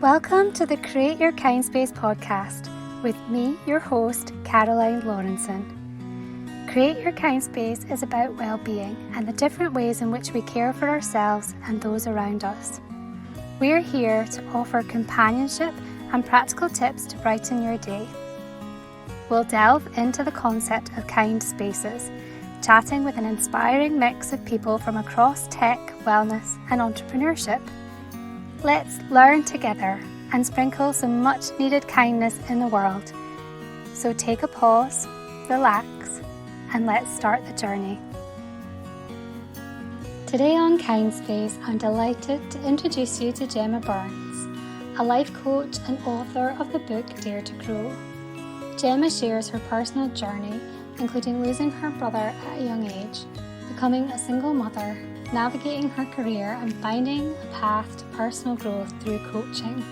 Welcome to the Create Your Kindspace podcast with me, your host, Caroline Lawrenson. Create Your Kindspace is about well-being and the different ways in which we care for ourselves and those around us. We are here to offer companionship and practical tips to brighten your day. We'll delve into the concept of kind spaces, chatting with an inspiring mix of people from across tech, wellness and entrepreneurship. Let's learn together and sprinkle some much needed kindness in the world. So take a pause, relax, and let's start the journey. Today on Kindspace, I'm delighted to introduce you to Gemma Burns, a life coach and author of the book Dare to Grow. Gemma shares her personal journey, including losing her brother at a young age, becoming a single mother, navigating her career and finding a path to personal growth through coaching.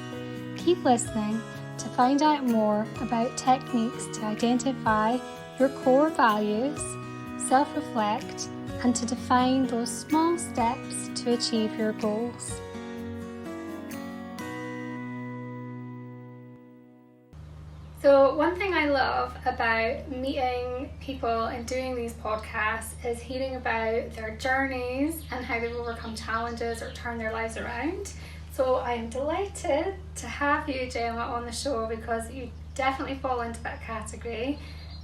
Keep listening to find out more about techniques to identify your core values, self-reflect, and to define those small steps to achieve your goals. So one thing I love about meeting people and doing these podcasts is hearing about their journeys and how they've overcome challenges or turned their lives around. So I am delighted to have you, Gemma, on the show because you definitely fall into that category.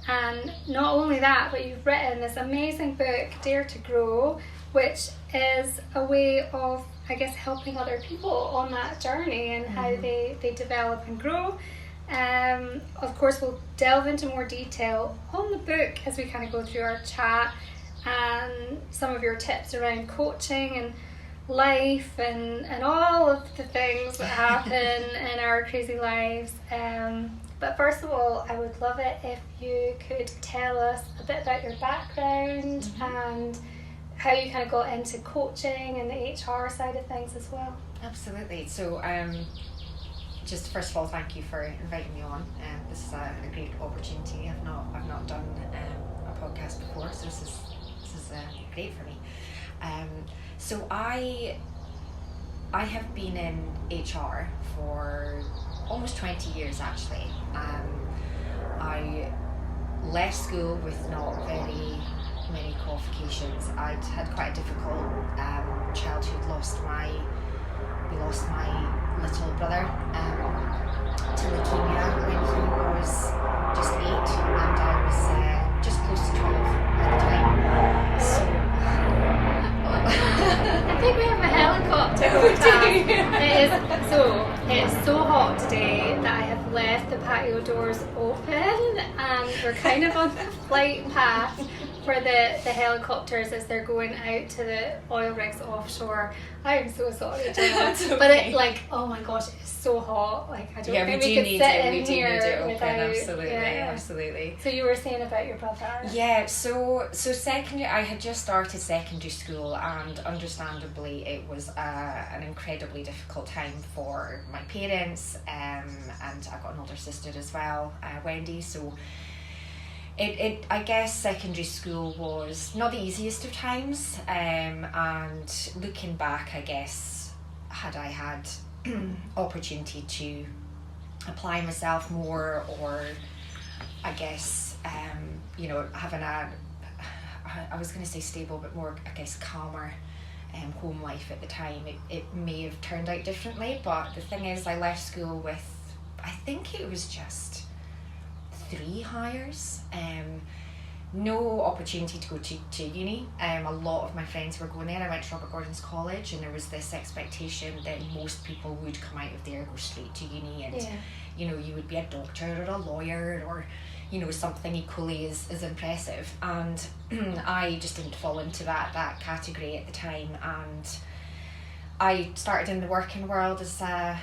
And not only that, but you've written this amazing book, Dare to Grow, which is a way of, I guess, helping other people on that journey and how they develop and grow. Of course, we'll delve into more detail on the book as we kind of go through our chat and some of your tips around coaching and life and all of the things that happen in our crazy lives. But first of all, I would love it if you could tell us a bit about your background and how you kind of got into coaching and the HR side of things as well. Absolutely. So just first of all, thank you for inviting me on. This is a great opportunity. I've not done a podcast before, so this is great for me. So I have been in HR for almost 20 years actually. I left school with not very many qualifications. I'd had quite a difficult childhood. We lost my little brother to leukemia when he was just 8 and I was just close to 12 at the time. So I think we have a helicopter. It is so hot today that I have left the patio doors open and we're kind of on the flight path for the helicopters as they're going out to the oil rigs offshore. I am so sorry, Gemma. Okay. But it, like, oh my gosh, it's so hot. Like, I don't think we could sit in here without. Absolutely. So you were saying about your brother? Yeah. So secondary, I had just started secondary school, and understandably, it was an incredibly difficult time for my parents, and I've got an older sister as well, Wendy. So. I guess secondary school was not the easiest of times, and looking back, I guess, had I had opportunity to apply myself more, or I guess, having I was going to say stable, but more, I guess, calmer home life at the time, it may have turned out differently. But the thing is, I left school with, I think it was just 3 hires, no opportunity to go to uni. A lot of my friends were going there. I went to Robert Gordon's College, and there was this expectation that most people would come out of there, go straight to uni, and you would be a doctor or a lawyer or something equally as impressive. And I just didn't fall into that category at the time, and I started in the working world as a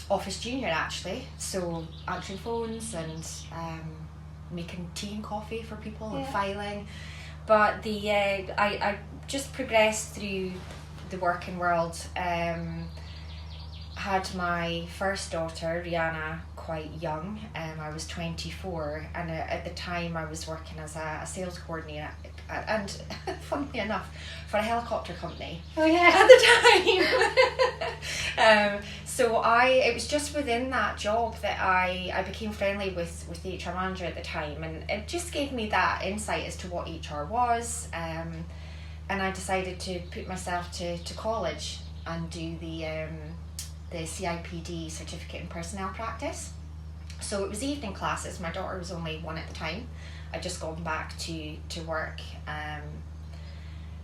office junior actually, so answering phones and making tea and coffee for people and filing. But I just progressed through the working world. Had my first daughter, Rihanna, quite young. I was 24, and at the time I was working as a sales coordinator, and funnily enough, for a helicopter company. Oh yeah. At the time. So it was just within that job that I became friendly with the HR manager at the time, and it just gave me that insight as to what HR was, and I decided to put myself to college and do the CIPD certificate in personnel practice. So it was evening classes. My daughter was only 1 at the time. I'd just gone back to work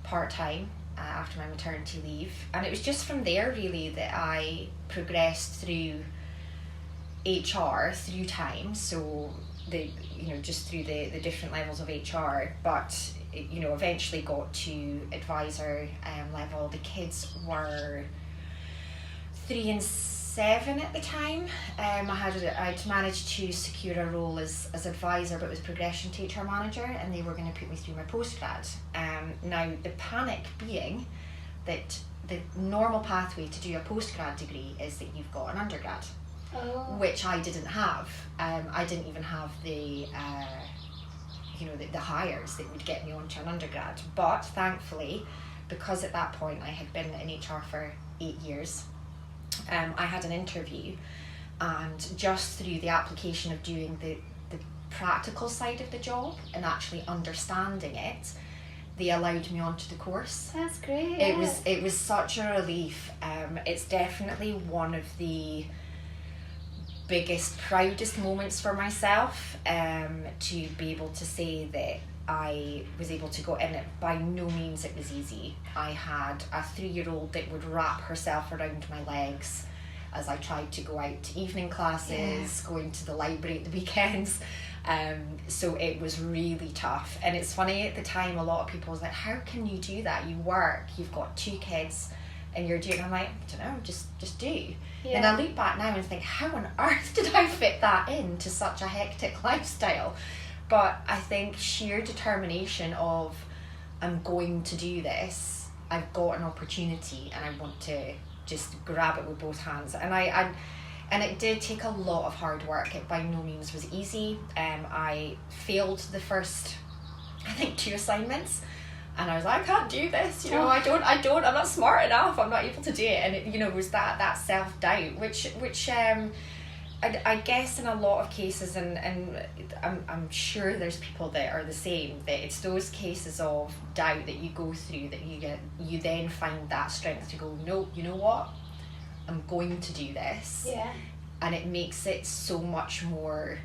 part-time after my maternity leave, and it was just from there really that I progressed through HR through time. So just through the different levels of HR, but eventually got to advisor level. The kids were 3 and 7 at the time. I'd managed to secure a role as advisor, but it was progression to HR manager, and they were going to put me through my postgrad. Now the panic being that the normal pathway to do a postgrad degree is that you've got an undergrad, which I didn't have. I didn't even have the hires that would get me onto an undergrad. But thankfully, because at that point I had been in HR for 8 years, I had an interview, and just through the application of doing the practical side of the job and actually understanding it, they allowed me onto the course. That's great. It was such a relief. It's definitely one of the biggest, proudest moments for myself, to be able to say that I was able to go in it. By no means it was easy. I had a 3-year-old that would wrap herself around my legs as I tried to go out to evening classes, going to the library at the weekends. So it was really tough. And it's funny, at the time a lot of people was like, how can you do that? You work, you've got 2 kids, and you're doing. I'm like, I don't know, just do. Yeah. And I look back now and think, how on earth did I fit that into such a hectic lifestyle? But I think sheer determination of, I'm going to do this, I've got an opportunity and I want to just grab it with both hands. And it did take a lot of hard work. It by no means was easy. I failed the first, I think, 2 assignments, and I was like, I can't do this, I'm not smart enough, I'm not able to do it. And it was that self-doubt, which I guess in a lot of cases, and I'm sure there's people that are the same, that it's those cases of doubt that you go through that you then find that strength to go, no, you know what, I'm going to do this. Yeah. And it makes it so much more,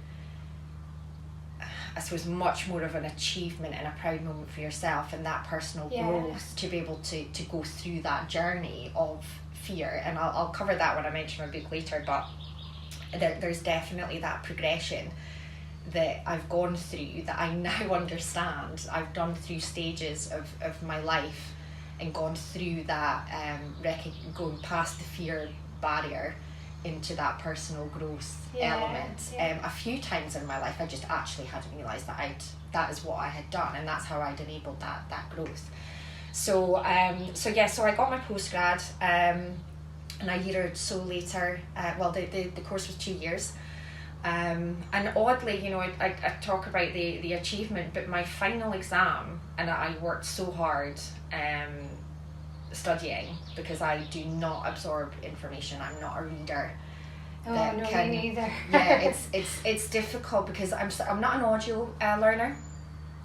I suppose, much more of an achievement and a proud moment for yourself and that personal growth to be able to go through that journey of fear. And I'll cover that when I mention my book later, but there's definitely that progression that I've gone through that I now understand. I've done through stages of my life and gone through that, going past the fear barrier into that personal growth element. A few times in my life I just actually hadn't realised that is what I had done, and that's how I'd enabled that growth. So I got my postgrad, and a year or so later, the course was 2 years, and oddly, I talk about the achievement, but my final exam, and I worked so hard studying, because I do not absorb information. I'm not a reader. Me neither. Yeah, it's difficult because I'm not an audio learner.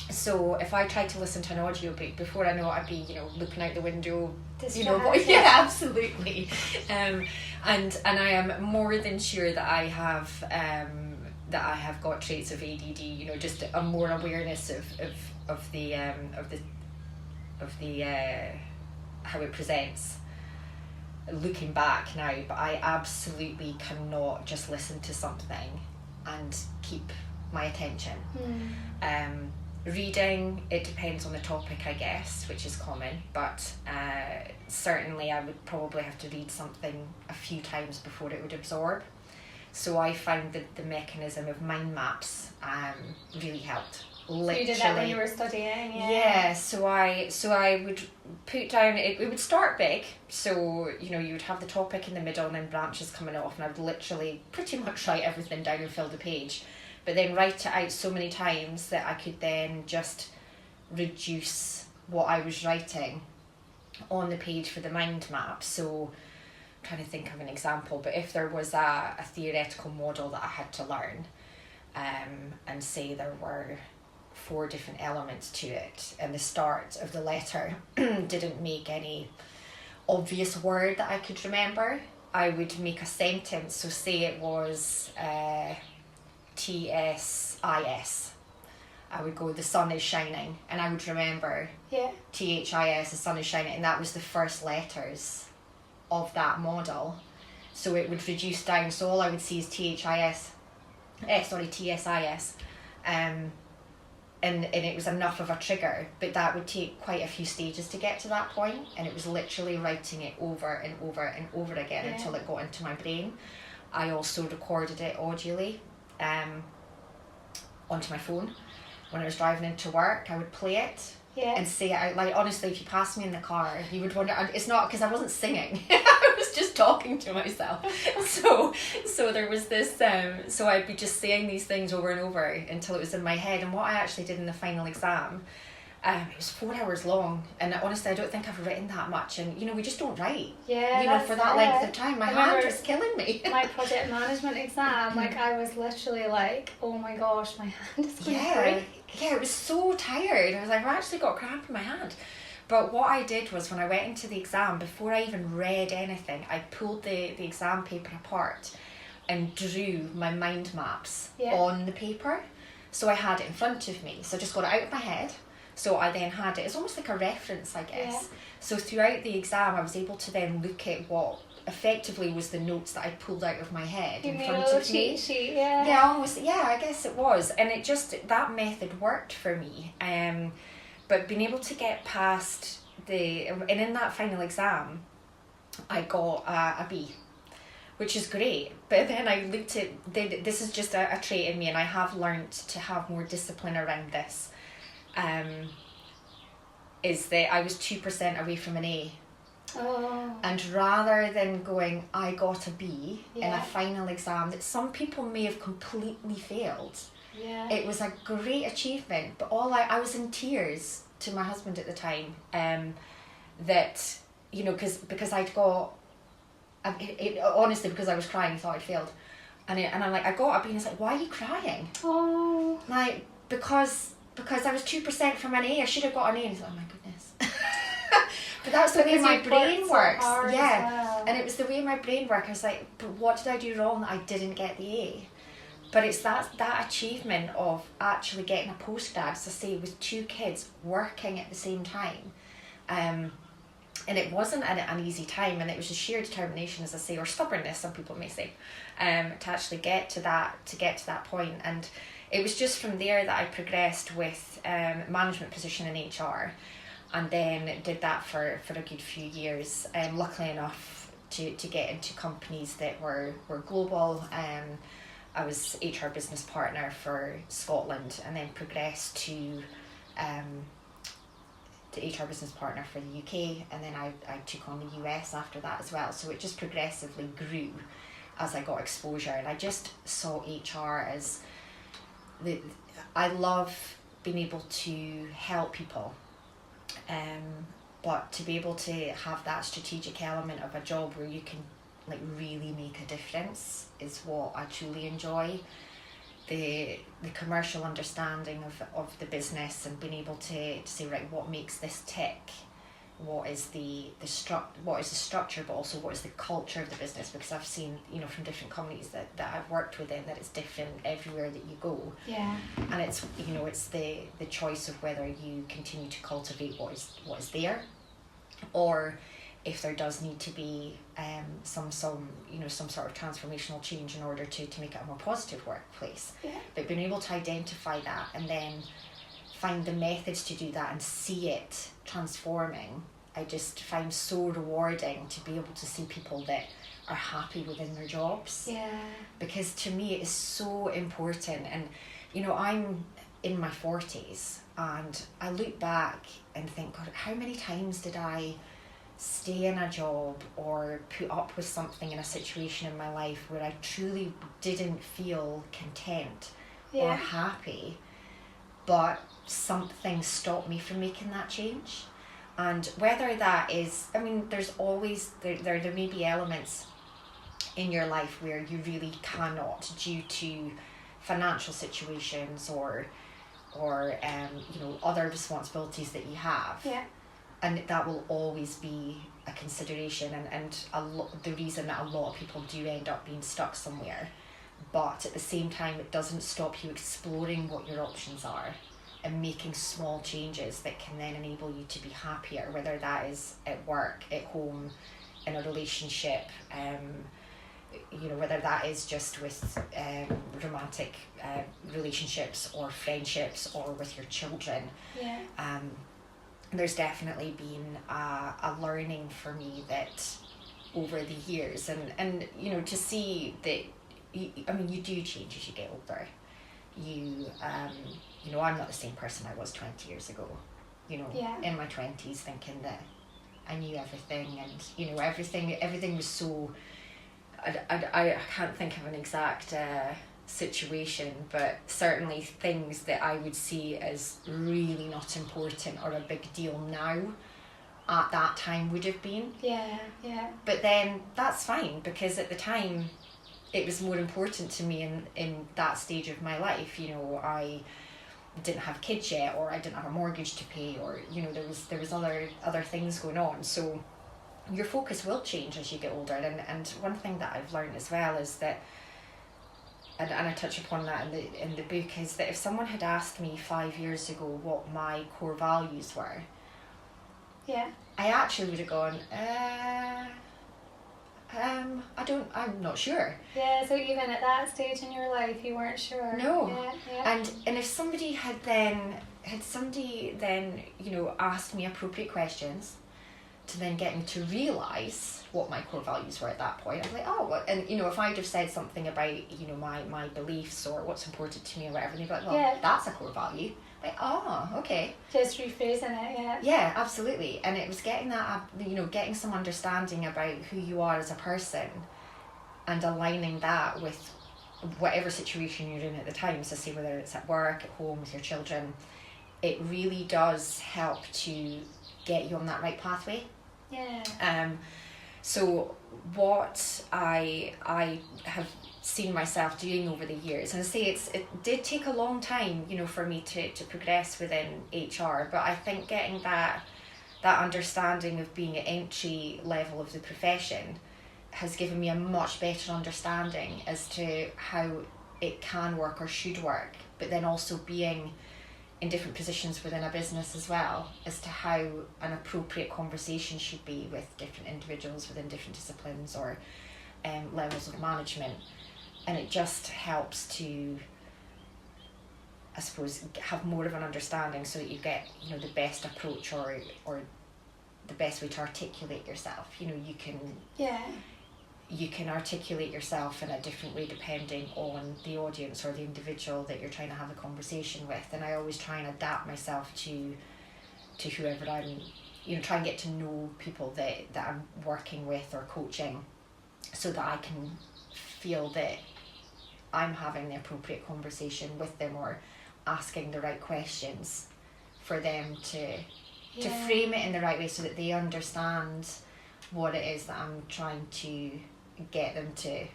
So if I tried to listen to an audio book, before I know it, I'd be looking out the window. Yeah, absolutely. And I am more than sure that I have got traits of ADD. Just a more awareness of the how it presents. Looking back now, but I absolutely cannot just listen to something and keep my attention. Reading, it depends on the topic, I guess, which is common, but certainly I would probably have to read something a few times before it would absorb. So I found that the mechanism of mind maps really helped. Literally. So you did that when you were studying? Yeah, so I would put down, it would start big, so you would have the topic in the middle and then branches coming off, and I would literally pretty much write everything down and fill the page, but then write it out so many times that I could then just reduce what I was writing on the page for the mind map. So trying to think of an example, but if there was a theoretical model that I had to learn, and say there were 4 different elements to it, and the start of the letter didn't make any obvious word that I could remember, I would make a sentence. So say it was TSIS. I would go, the sun is shining, and I would remember THIS, the sun is shining, and that was the first letters of that model. So it would reduce down, so all I would see is TSIS, and it was enough of a trigger, but that would take quite a few stages to get to that point, and it was literally writing it over and over and over again until it got into my brain. I also recorded it audibly onto my phone. When I was driving into work, I would play it and say it out loud. Honestly, if you passed me in the car, you would wonder, it's not because I wasn't singing. I was just talking to myself. So there was this, so I'd be just saying these things over and over until it was in my head. And what I actually did in the final exam, it was 4 hours long, and honestly I don't think I've written that much, and we just don't write for that length of time. My hand was killing me. My project management exam, I was literally like, oh my gosh, my hand is going to break. It was so tired. I was like, I've actually got cramp in my hand. But what I did was, when I went into the exam, before I even read anything, I pulled the exam paper apart and drew my mind maps on the paper. So I had it in front of me, so I just got it out of my head. So I then had it, it's almost like a reference, I guess. Yeah. So throughout the exam, I was able to then look at what effectively was the notes that I pulled out of my head in front of me. Sheet, I guess it was. And it just, that method worked for me. But being able to get past and in that final exam, I got a B, which is great. But then I looked at, this is just a trait in me, and I have learned to have more discipline around this. Is that I was 2% away from an A. Oh. And rather than going, I got a B in a final exam that some people may have completely failed, it was a great achievement. But I was in tears to my husband at the time, that, because I'd got, honestly, because I was crying, I thought I'd failed. And I'm like, I got a B, and it's like, why are you crying? Oh. Like, because I was 2% from an A, I should have got an A. And he's like, oh my goodness. But that's the way my brain works. And it was the way my brain worked. I was like, but what did I do wrong that I didn't get the A? But it's that achievement of actually getting a postgrad, as I say, with 2 kids working at the same time. And it wasn't an easy time, and it was a sheer determination, as I say, or stubbornness, some people may say, to actually get to that point. And it was just from there that I progressed with management position in HR, and then did that for a good few years. Luckily enough to get into companies that were global. I was HR business partner for Scotland, and then progressed to the HR business partner for the UK, and then I took on the US after that as well. So it just progressively grew as I got exposure, and I just saw HR as I love being able to help people, but to be able to have that strategic element of a job where you can really make a difference is what I truly enjoy. The commercial understanding of the business, and being able to say, right, what makes this tick, what is the structure, but also what is the culture of the business, because I've seen from different companies that I've worked within that it's different everywhere that you go. And it's it's the choice of whether you continue to cultivate what is there, or if there does need to be some sort of transformational change in order to make it a more positive workplace. But being able to identify that and then find the methods to do that and see it transforming, I just find so rewarding to be able to see people that are happy within their jobs. Because to me it is so important. And I'm in my 40s, and I look back and think, God, how many times did I stay in a job or put up with something in a situation in my life where I truly didn't feel content or happy, but something stopped me from making that change. And whether that is, I mean, there's always, there may be elements in your life where you really cannot, due to financial situations or you know, other responsibilities that you have. Yeah. And that will always be a consideration, and the reason that a lot of people do end up being stuck somewhere. But at the same time, it doesn't stop you exploring what your options are and making small changes that can then enable you to be happier, whether that is at work, at home, in a relationship, you know, whether that is just with romantic relationships or friendships or with your children. Yeah. There's definitely been a learning for me that over the years, and you know, to see that, I mean, you do change as you get older. You know, I'm not the same person I was 20 years ago. You know, in my 20s, thinking that I knew everything, and you know, everything was so. I can't think of an exact situation, but certainly things that I would see as really not important or a big deal now, at that time would have been. Yeah. But then that's fine, because at the time it was more important to me in that stage of my life. You know, I didn't have kids yet, or I didn't have a mortgage to pay, or you know, there was other things going on. So your focus will change as you get older, and one thing that I've learned as well is that, and I touch upon that in the book, is that if someone had asked me 5 years ago what my core values were, I actually would have gone, I'm not sure. Yeah, so even at that stage in your life, you weren't sure. No. Yeah. And if somebody had then, you know, asked me appropriate questions to then get me to realise what my core values were at that point, I was like, oh, what? And you know, if I'd have said something about, you know, my beliefs or what's important to me or whatever, they'd be like, well, that's a core value. Like, oh, okay. Just rephrasing it, yeah. Yeah, absolutely. And it was getting that, you know, getting some understanding about who you are as a person and aligning that with whatever situation you're in at the time. So say whether it's at work, at home, with your children, it really does help to get you on that right pathway. Yeah. So what I have seen myself doing over the years, and I say it did take a long time, you know, for me to progress within HR, but I think getting that understanding of being at entry level of the profession has given me a much better understanding as to how it can work or should work, but then also being in different positions within a business as well, as to how an appropriate conversation should be with different individuals within different disciplines or levels of management. And it just helps to, I suppose, have more of an understanding so that you get, you know, the best approach or the best way to articulate yourself. You know, you can articulate yourself in a different way depending on the audience or the individual that you're trying to have a conversation with. And I always try and adapt myself to whoever I'm, you know, try and get to know people that I'm working with or coaching, so that I can feel that I'm having the appropriate conversation with them or asking the right questions for them to frame it in the right way so that they understand what it is that I'm trying to get them to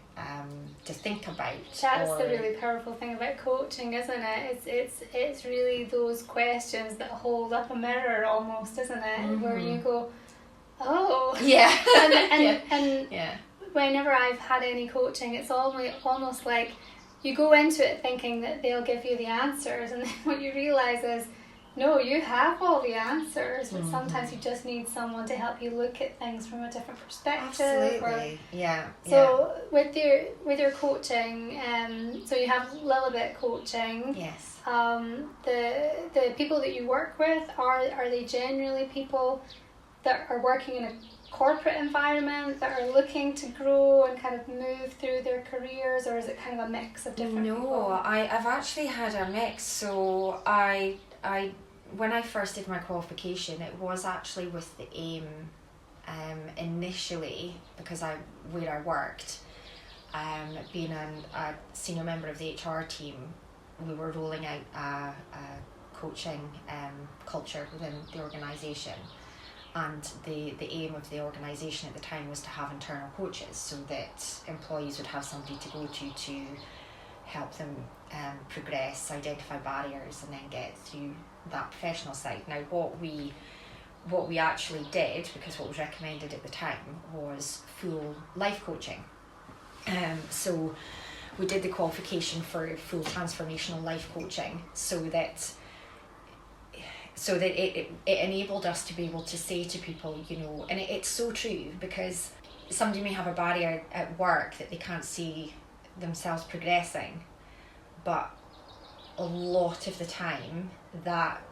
think about. That's the really powerful thing about coaching, isn't it? It's really those questions that hold up a mirror almost, isn't it? Mm-hmm. Where you go, oh. Yeah. and whenever I've had any coaching, it's almost like you go into it thinking that they'll give you the answers, and then what you realise is, no, you have all the answers, but sometimes you just need someone to help you look at things from a different perspective. Absolutely, So with your coaching, so you have Lilibet coaching. Yes. The people that you work with, are they generally people that are working in a corporate environment that are looking to grow and kind of move through their careers, or is it kind of a mix of different people? No, I've actually had a mix. So I when I first did my qualification, it was actually with the aim initially, because where I worked, being a senior member of the HR team, we were rolling out a coaching culture within the organisation. And the aim of the organisation at the time was to have internal coaches, so that employees would have somebody to go to help them progress, identify barriers, and then get through that professional side. Now, what we actually did, because what was recommended at the time, was full life coaching. So we did the qualification for full transformational life coaching, so that it enabled us to be able to say to people, you know, and it's so true, because somebody may have a barrier at work that they can't see themselves progressing, but a lot of the time that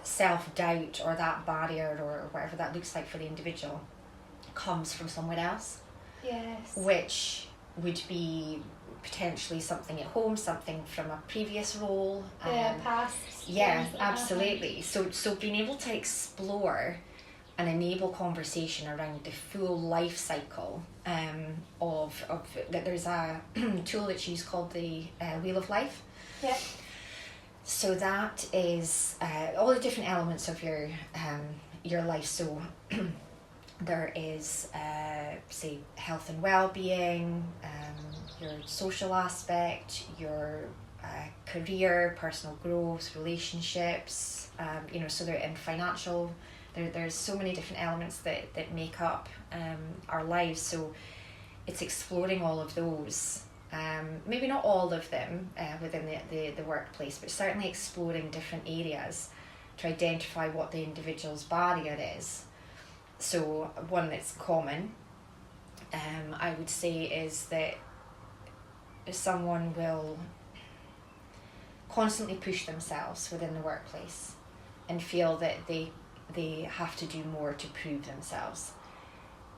self-doubt or that barrier or whatever that looks like for the individual comes from somewhere else. Yes. Which would be potentially something at home, something from a previous role. Past. Yeah, absolutely. So being able to explore and enable conversation around the full life cycle of that. There's a tool that's used called the Wheel of Life. Yeah. So that is all the different elements of your life. So there is say health and well-being, your social aspect, your career, personal growth, relationships, you know, so they're in financial. There's so many different elements that make up our lives. So it's exploring all of those. Maybe not all of them within the workplace, but certainly exploring different areas to identify what the individual's barrier is. So one that's common, I would say, is that someone will constantly push themselves within the workplace and feel that they have to do more to prove themselves,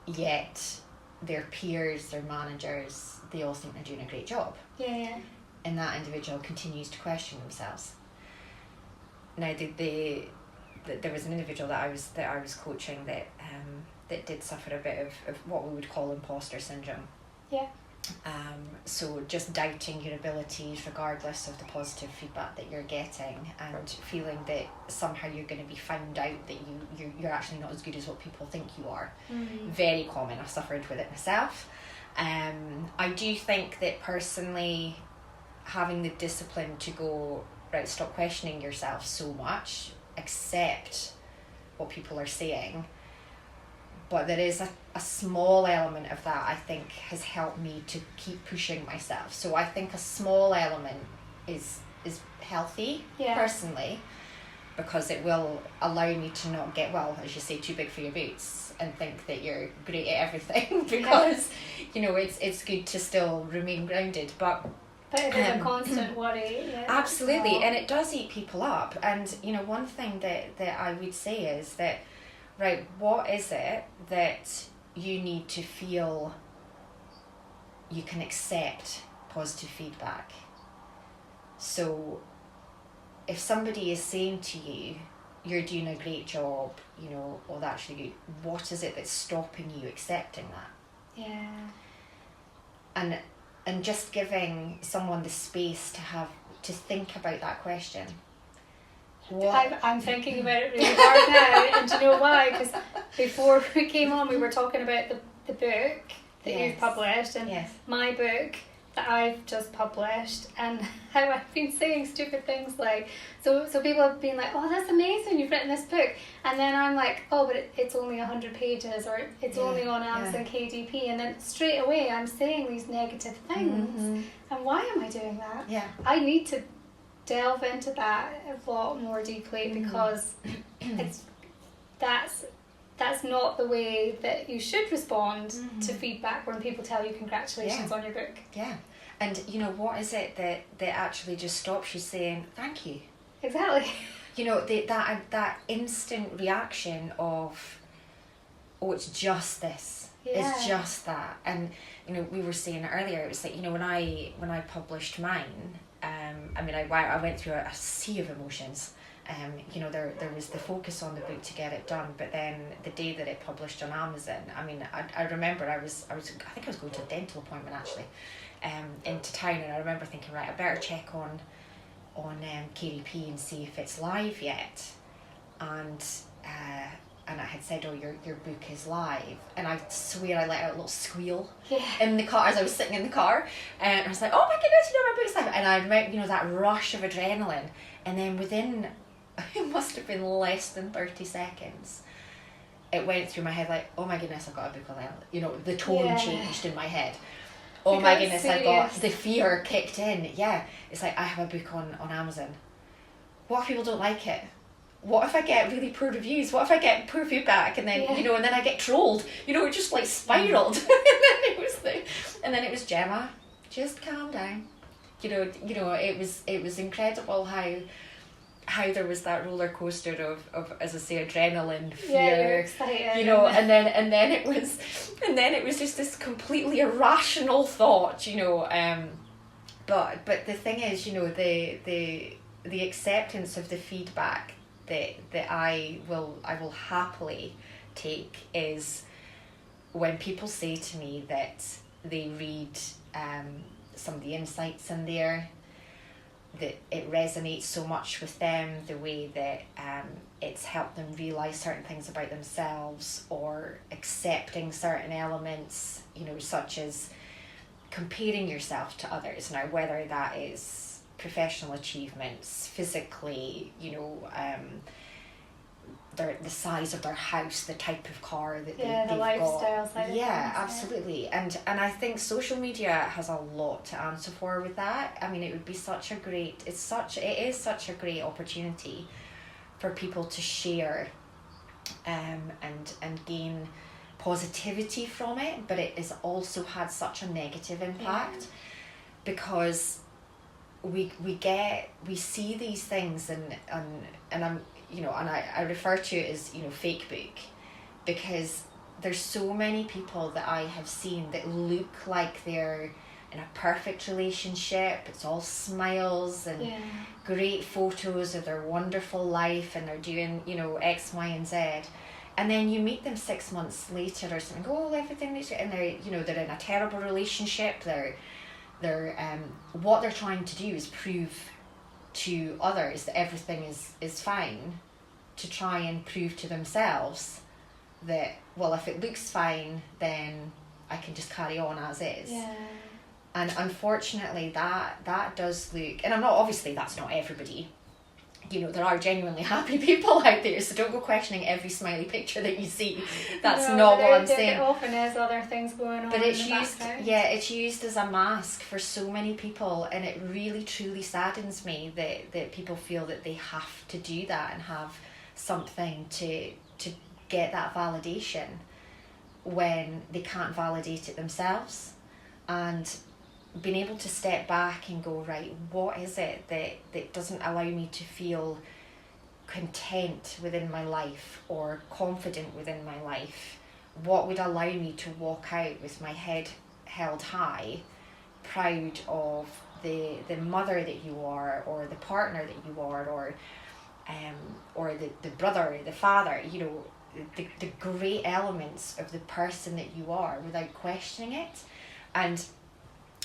yet their peers, their managers, they all think they're doing a great job. Yeah. And that individual continues to question themselves. Now, there was an individual that I was coaching that did suffer a bit of what we would call imposter syndrome. Yeah. So just doubting your abilities regardless of the positive feedback that you're getting, and feeling that somehow you're going to be found out, that you're actually not as good as what people think you are. Mm-hmm. Very common. I've suffered with it myself. I do think that personally, having the discipline to go, right, stop questioning yourself so much, accept what people are saying, but there is a small element of that I think has helped me to keep pushing myself. So I think a small element is healthy, personally, because it will allow me to not get, well, as you say, too big for your boots and think that you're great at everything, because you know, it's good to still remain grounded, but it is a constant worry. Yeah, absolutely. And it does eat people up. And you know, one thing that I would say is that, right, what is it that you need to feel you can accept positive feedback? So if somebody is saying to you, you're doing a great job, you know, well, that's really good, what is it that's stopping you accepting that? Yeah. And just giving someone the space to think about that question. I'm thinking about it really hard now, and do you know why? Because before we came on, we were talking about the book that you've published, and my book that I've just published, and how I've been saying stupid things like, so people have been like, oh, that's amazing, you've written this book, and then I'm like, oh, but it's only 100 pages, or it's only on Amazon KDP, and then straight away I'm saying these negative things, and why am I doing that? I need to delve into that a lot more deeply, because that's not the way that you should respond to feedback when people tell you congratulations on your book. Yeah. And you know, what is it that actually just stops you saying thank you? Exactly. You know, that instant reaction of, oh, it's just this. Yeah. It's just that. And you know, we were saying earlier, it was like, you know, when I published mine, I mean, I went through a sea of emotions. You know, there was the focus on the book to get it done, but then the day that it published on Amazon, I mean, I remember I think I was going to a dental appointment actually, into town, and I remember thinking, right, I better check on KDP and see if it's live yet, and and I had said, oh, your book is live, and I swear I let out a little squeal Yeah. in the car as I was sitting in the car, and I was like, oh my goodness, my book's live. And I remember, that rush of adrenaline, and then within, it must have been less than 30 seconds, it went through my head like, oh my goodness, I've got a book on, the tone changed in my head. Oh my goodness, the fear kicked in. Yeah, it's like, I have a book on Amazon. What if people don't like it? What if I get really poor reviews? What if I get poor feedback? And then, and then I get trolled? It just like spiraled. and then it was Gemma, just calm down. It was incredible how there was that roller coaster of as I say, adrenaline, fear, excited, and then it was just this completely irrational thought, but the thing is, the acceptance of the feedback that I will happily take is when people say to me that they read some of the insights in there, that it resonates so much with them, the way that it's helped them realise certain things about themselves, or accepting certain elements, such as comparing yourself to others. Now, whether that is professional achievements, physically, the size of their house, the type of car that they've the lifestyle got. side of Yeah, things, absolutely. And I think social media has a lot to answer for with that. I mean, it would be such a great, it is such a great opportunity for people to share and gain positivity from it, but it has also had such a negative impact because we see these things and I'm and I refer to it as fake book, because there's so many people that I have seen that look like they're in a perfect relationship. It's all smiles and great photos of their wonderful life, and they're doing X, Y, and Z, and then you meet them 6 months later or something, everything is, and they're in a terrible relationship. They're what they're trying to do is prove to others that everything is fine, to try and prove to themselves that, well, if it looks fine, then I can just carry on as is. And unfortunately that does look, and obviously that's not everybody, there are genuinely happy people out there, so don't go questioning every smiley picture that you see. That's not what I'm saying. There often is other things going on. But it's used as a mask for so many people, and it really truly saddens me that people feel that they have to do that and have something to get that validation when they can't validate it themselves. And being able to step back and go, right, what is it that doesn't allow me to feel content within my life or confident within my life? What would allow me to walk out with my head held high, proud of the mother that you are, or the partner that you are, or the brother, the father, the great elements of the person that you are, without questioning it. And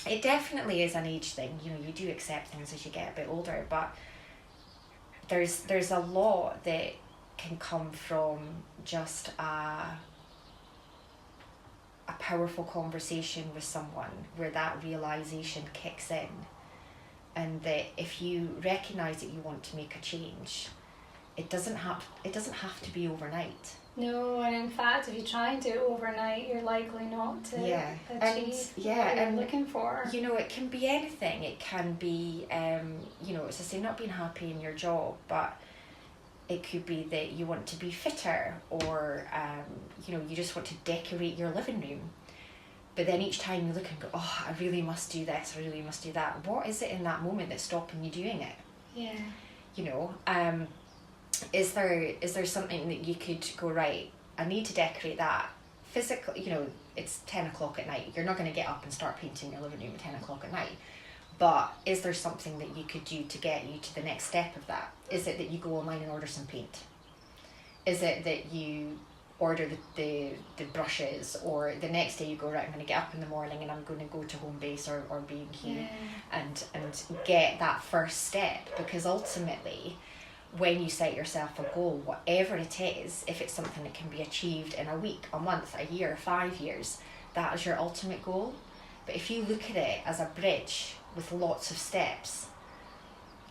it definitely is an age thing. You do accept things as you get a bit older, but there's a lot that can come from just a powerful conversation with someone where that realization kicks in, and that if you recognize that you want to make a change, it doesn't have to be overnight. No, and in fact, if you try and do it overnight, you're likely not to achieve what you're looking for. It can be anything. It can be, as I say, not being happy in your job, but it could be that you want to be fitter, or, you just want to decorate your living room. But then each time you look and go, oh, I really must do this, I really must do that. What is it in that moment that's stopping you doing it? Yeah. Is there something that you could go, right, I need to decorate that physically? It's 10 o'clock at night. You're not going to get up and start painting your living room at 10 o'clock at night. But is there something that you could do to get you to the next step of that? Is it that you go online and order some paint? Is it that you order the brushes, or the next day you go, right, I'm going to get up in the morning and I'm going to go to Home Base or B&Q and get that first step? Because ultimately, when you set yourself a goal, whatever it is, if it's something that can be achieved in a week, a month, a year, 5 years, that is your ultimate goal. But if you look at it as a bridge with lots of steps,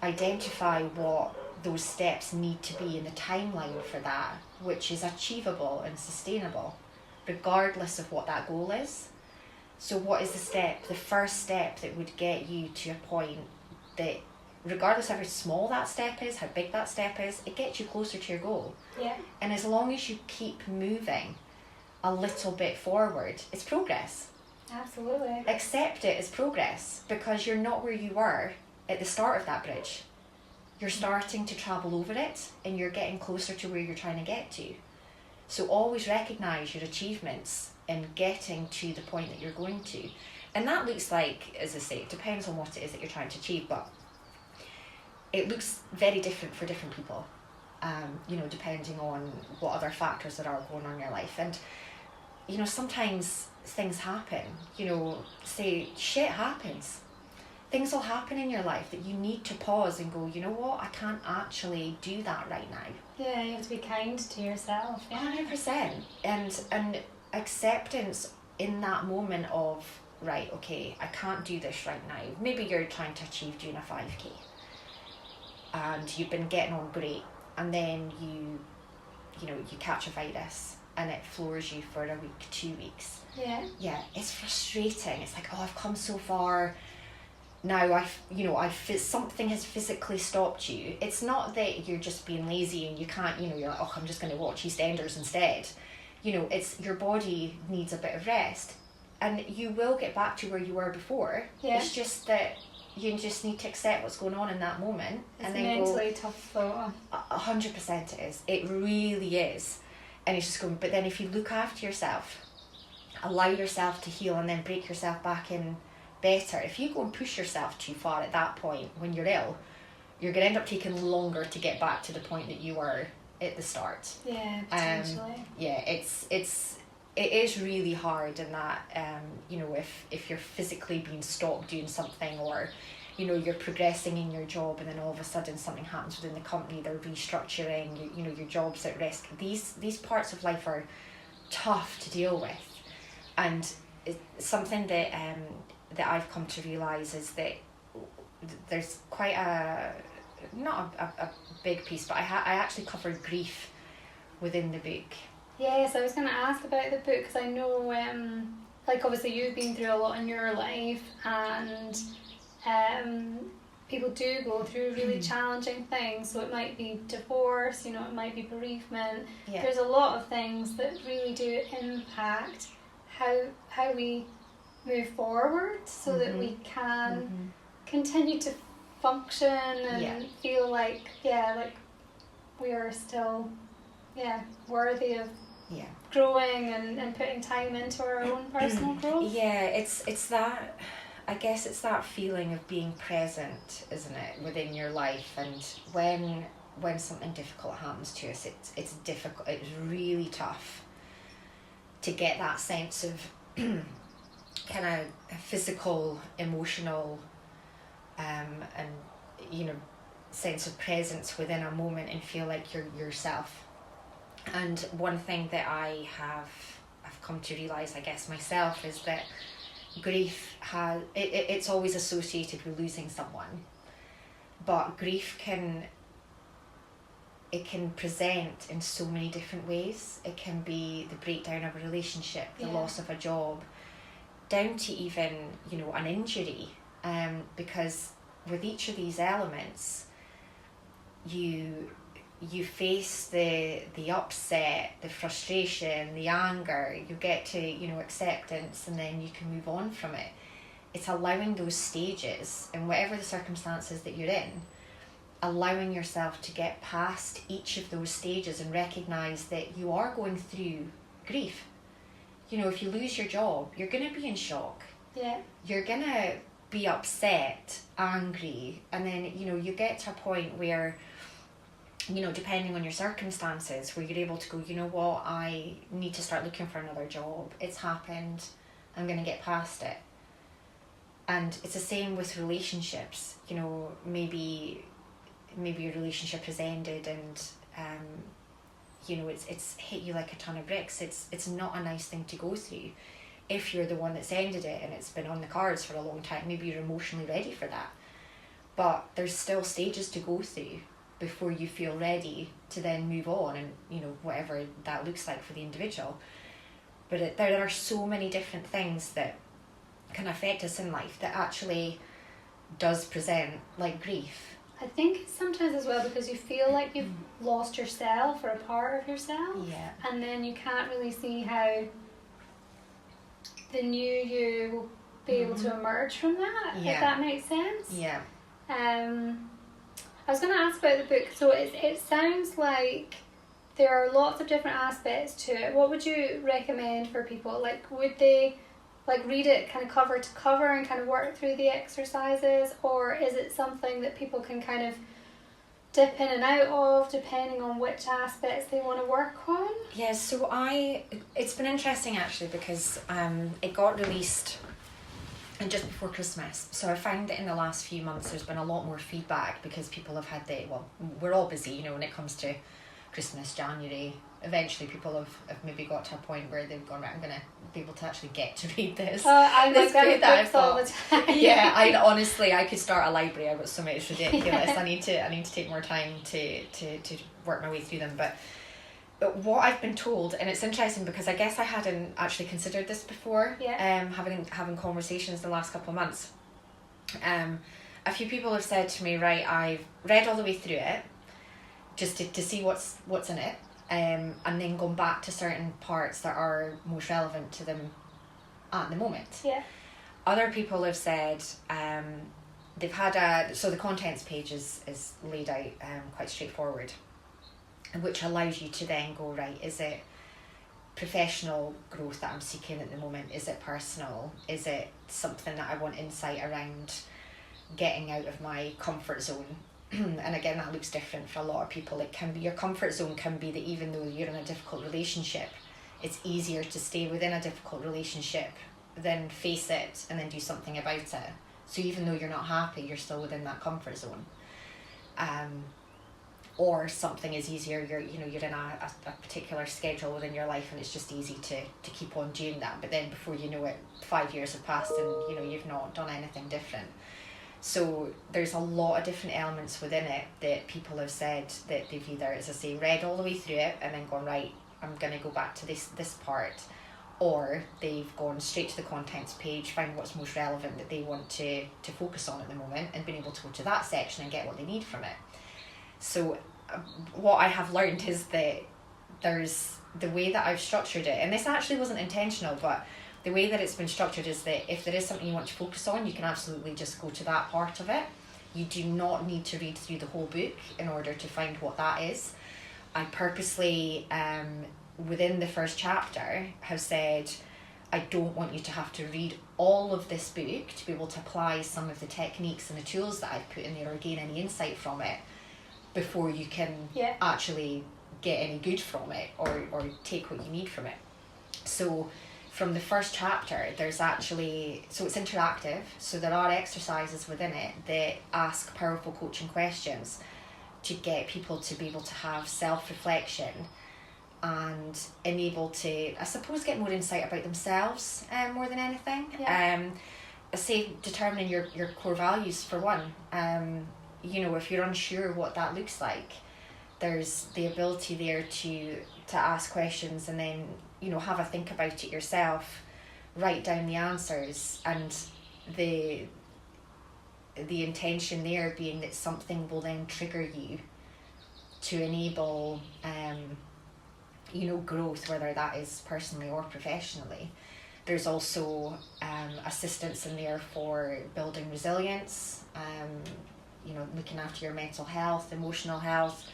identify what those steps need to be in the timeline for that, which is achievable and sustainable, regardless of what that goal is. So what is the first step that would get you to a point that, regardless of how small that step is, how big that step is, it gets you closer to your goal. Yeah. And as long as you keep moving a little bit forward, it's progress. Absolutely. Accept it as progress, because you're not where you were at the start of that bridge. You're starting to travel over it, and you're getting closer to where you're trying to get to. So always recognise your achievements in getting to the point that you're going to. And that looks like, as I say, it depends on what it is that you're trying to achieve, but it looks very different for different people, depending on what other factors that are going on in your life. And, sometimes things happen, say shit happens. Things will happen in your life that you need to pause and go, you know what, I can't actually do that right now. Yeah, you have to be kind to yourself. Yeah. 100%. And acceptance in that moment of, right, okay, I can't do this right now. Maybe you're trying to achieve doing a 5K and you've been getting on great, and then you catch a virus and it floors you for a week, 2 weeks. Yeah, it's frustrating. It's like, oh, I've come so far. Now something has physically stopped you. It's not that you're just being lazy and you can't, you're like, oh, I'm just going to watch EastEnders instead. It's your body needs a bit of rest, and you will get back to where you were before. Yeah. It's just that you just need to accept what's going on in that moment. It's and then mentally tough though. 100% it is. It really is. And it's just going, but then if you look after yourself, allow yourself to heal, and then break yourself back in better. If you go and push yourself too far at that point when you're ill, you're going to end up taking longer to get back to the point that you were at the start. Yeah, potentially. It is really hard in that, if you're physically being stopped doing something, or you're progressing in your job and then all of a sudden something happens within the company, they're restructuring, your job's at risk. These parts of life are tough to deal with, and it's something that that I've come to realise is that there's quite not a big piece, but I actually covered grief within the book. Yes, I was going to ask about the book, because I know, obviously you've been through a lot in your life, and people do go through really challenging things. So it might be divorce, it might be bereavement. Yeah. There's a lot of things that really do impact how we move forward, so that we can continue to function and feel like we are still worthy of growing and putting time into our own personal growth. Yeah, it's that, I guess it's that feeling of being present, isn't it, within your life. And when something difficult happens to us, it's difficult, it's really tough to get that sense of kind of physical, emotional, and sense of presence within a moment and feel like you're yourself. And one thing that I've come to realise, I guess, myself, is that grief it's always associated with losing someone, but grief can present in so many different ways. It can be the breakdown of a relationship, the loss of a job, down to even an injury, because with each of these elements you face the upset, the frustration, the anger, you get to acceptance, and then you can move on from it. It's allowing those stages, and whatever the circumstances that you're in, allowing yourself to get past each of those stages and recognise that you are going through grief. If you lose your job, you're going to be in shock. Yeah. You're going to be upset, angry, and then, you get to a point where, depending on your circumstances, where you're able to go, you know what, I need to start looking for another job. It's happened. I'm going to get past it. And it's the same with relationships. Maybe maybe your relationship has ended and you know, it's hit you like a ton of bricks. It's not a nice thing to go through. If you're the one that's ended it and it's been on the cards for a long time, maybe you're emotionally ready for that. But there's still stages to go through before you feel ready to then move on, and you know, whatever that looks like for the individual. But there are so many different things that can affect us in life that actually does present like grief. I think sometimes as well because you feel like you've lost yourself or a part of yourself. Yeah. And then you can't really see how the new you will be able to emerge from that, if that makes sense. Yeah. I was going to ask about the book. So it sounds like there are lots of different aspects to it. What would you recommend for people? Like, would they like read it kind of cover to cover and kind of work through the exercises, or is it something that people can kind of dip in and out of depending on which aspects they want to work on? Yeah, so it's been interesting actually because it got released and just before Christmas. So I find that in the last few months there's been a lot more feedback because people have had we're all busy, you know, when it comes to Christmas, January. Eventually people have maybe got to a point where they've gone, right, I'm going to be able to actually get to read this. I'm this like that books all the time. Yeah, I could start a library. I've got so many, it's ridiculous. I need to take more time to work my way through them. But what I've been told, and it's interesting because I guess I hadn't actually considered this before, having conversations the last couple of months. A few people have said to me, right, I've read all the way through it just to see what's in it, and then gone back to certain parts that are most relevant to them at the moment. Yeah. Other people have said they've had so the contents page is laid out quite straightforward, which allows you to then go, right, is it professional growth that I'm seeking at the moment? Is it personal? Is it something that I want insight around getting out of my comfort zone? And again, that looks different for a lot of people. It can be, your comfort zone can be that even though you're in a difficult relationship, it's easier to stay within a difficult relationship than face it and then do something about it. So even though you're not happy, you're still within that comfort zone. Or something is easier, you're in a particular schedule within your life and it's just easy to keep on doing that. But then before you know it, 5 years have passed and you've not done anything different. So there's a lot of different elements within it that people have said that they've either, as I say, read all the way through it and then gone, right, I'm going to go back to this part, or they've gone straight to the contents page, find what's most relevant that they want to focus on at the moment and been able to go to that section and get what they need from it. So what I have learned is that there's the way that I've structured it, and this actually wasn't intentional, but the way that it's been structured is that if there is something you want to focus on, you can absolutely just go to that part of it. You do not need to read through the whole book in order to find what that is. I purposely, within the first chapter, have said, I don't want you to have to read all of this book to be able to apply some of the techniques and the tools that I've put in there or gain any insight from it before you can actually get any good from it or take what you need from it. So from the first chapter, there's actually, so it's interactive, so there are exercises within it that ask powerful coaching questions to get people to be able to have self-reflection and enable to, I suppose, get more insight about themselves more than anything. Say determining your core values for one. If you're unsure what that looks like, there's the ability there to ask questions and then have a think about it yourself, write down the answers, and the intention there being that something will then trigger you to enable growth, whether that is personally or professionally. There's also assistance in there for building resilience, looking after your mental health, emotional health,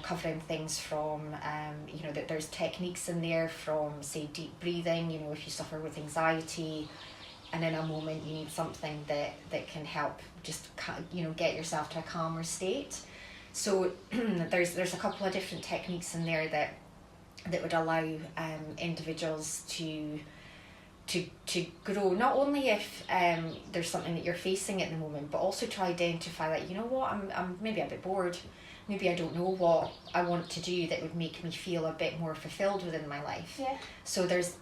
covering things from, that there's techniques in there from, say, deep breathing, if you suffer with anxiety and in a moment you need something that can help just, get yourself to a calmer state. So there's a couple of different techniques in there that would allow individuals to to grow, not only if there's something that you're facing at the moment, but also to identify, like, you know what, I'm maybe a bit bored, maybe I don't know what I want to do that would make me feel a bit more fulfilled within my life. Yeah. So there's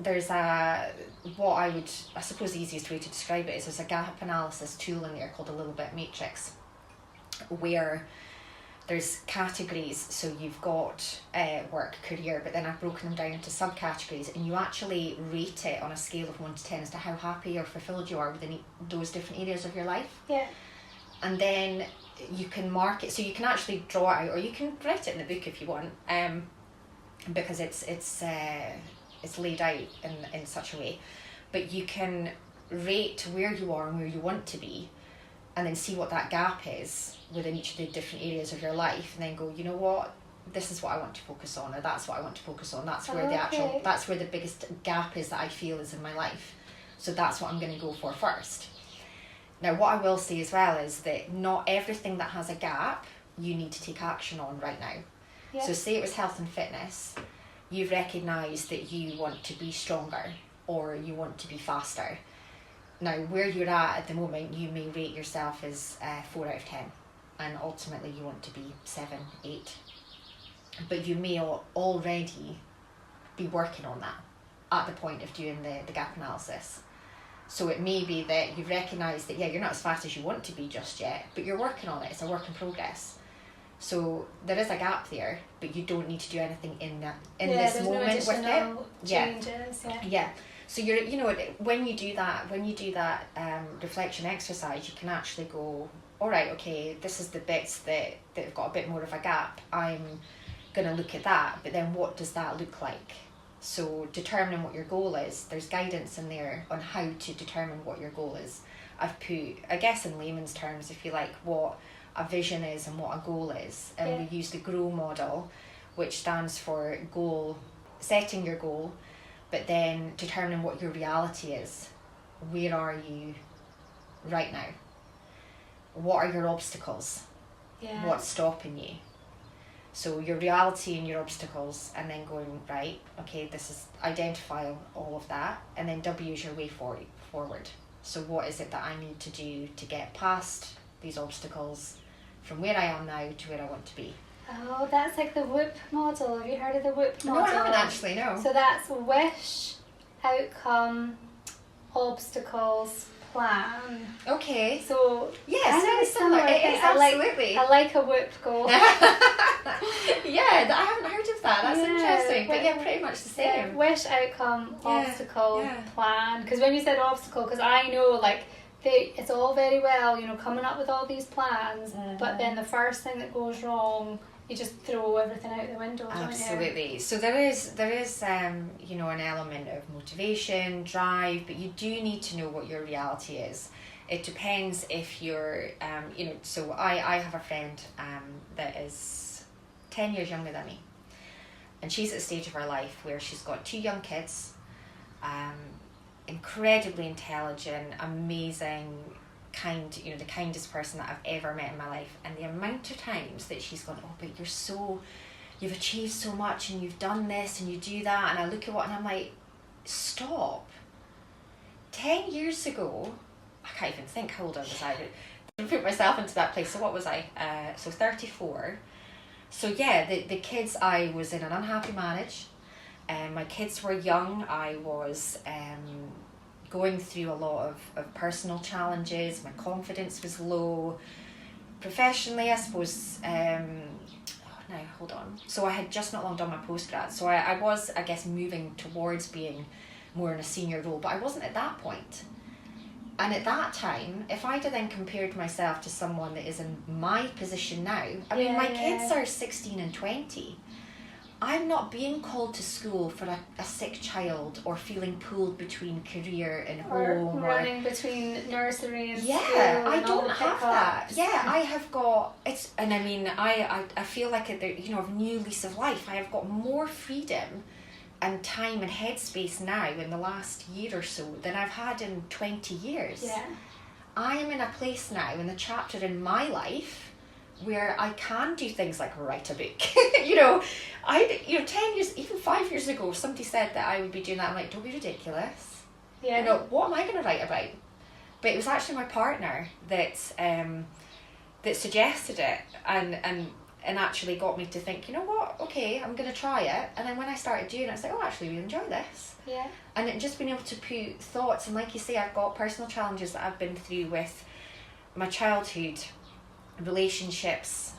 what I suppose the easiest way to describe it is there's a gap analysis tool in there called a little bit matrix, where there's categories. So you've got work, career, but then I've broken them down into subcategories, and you actually rate it on a scale of 1 to 10 as to how happy or fulfilled you are within those different areas of your life. Yeah. And then you can mark it, so you can actually draw it out, or you can write it in the book if you want, because it's laid out in such a way. But you can rate where you are and where you want to be, and then see what that gap is within each of the different areas of your life, and then go, you know what, this is what I want to focus on, or that's what I want to focus on. That's where that's where the biggest gap is that I feel is in my life. So that's what I'm going to go for first. Now, what I will say as well is that not everything that has a gap you need to take action on right now. Yeah. So say it was health and fitness, you've recognised that you want to be stronger or you want to be faster. Now, where you're at the moment, you may rate yourself as 4 out of 10, and ultimately you want to be 7, 8. But you may already be working on that at the point of doing the gap analysis. So it may be that you've recognised that, yeah, you're not as fast as you want to be just yet, but you're working on it. It's a work in progress. So there is a gap there, but you don't need to do anything in this moment with it. Changes, yeah. So you're, you know, when you do that reflection exercise, you can actually go, all right, okay, this is the bits that have got a bit more of a gap. I'm going to look at that, but then what does that look like? So determining what your goal is, there's guidance in there on how to determine what your goal is. I've put, I guess in layman's terms, if you like, what a vision is and what a goal is. And we use the GROW model, which stands for goal, setting your goal, but then determining what your reality is. Where are you right now? What are your obstacles? Yeah. What's stopping you? So your reality and your obstacles, and then going, right, okay, this is, identify all of that, and then W is your way forward. So what is it that I need to do to get past these obstacles from where I am now to where I want to be? Oh, that's like the WOOP model. Have you heard of the WOOP model? No, I haven't actually, no. So that's wish, outcome, obstacles, plan. Okay. So yes, very similar. It is, absolutely. I like a WOOP goal. Yeah, I haven't heard of that. That's interesting. But yeah, pretty much the same. Wish, outcome, obstacle, plan. Because when you said obstacle, because I know like it's all very well, you know, coming up with all these plans, but then the first thing that goes wrong, you just throw everything out the window. Absolutely. So there is you know, an element of motivation, drive, but you do need to know what your reality is. It depends if you're you know, so I have a friend that is 10 years younger than me, and she's at a stage of her life where she's got 2 young kids, incredibly intelligent, amazing, kind, you know, the kindest person that I've ever met in my life. And the amount of times that she's gone, oh, but you've achieved so much and you've done this and you do that, and I look at what, and I'm like, stop. 10 years ago, I can't even think how old I was. I put myself into that place. So what was I? So 34. So yeah, the kids, I was in an unhappy marriage. My kids were young. I was going through a lot of personal challenges. My confidence was low. Professionally, I suppose, now hold on. So I had just not long done my postgrad. So I was, I guess, moving towards being more in a senior role, but I wasn't at that point. And at that time, if I'd have then compared myself to someone that is in my position now, I mean, my kids are 16 and 20. I'm not being called to school for a sick child, or feeling pulled between career and home, or running between nursery and school. I don't have that. Yeah, I have got it's, and I mean, I feel like a new lease of life. I have got more freedom and time and headspace now in the last year or so than I've had in 20 years. Yeah, I am in a place now in the chapter in my life where I can do things like write a book. 10 years, even 5 years ago, somebody said that I would be doing that. I'm like, don't be ridiculous. Yeah. You know, what am I going to write about? But it was actually my partner that suggested it and actually got me to think, you know what, okay, I'm going to try it. And then when I started doing it, I was like, oh, actually, we enjoy this. Yeah. And it just being able to put thoughts, and like you say, I've got personal challenges that I've been through with my childhood, relationships.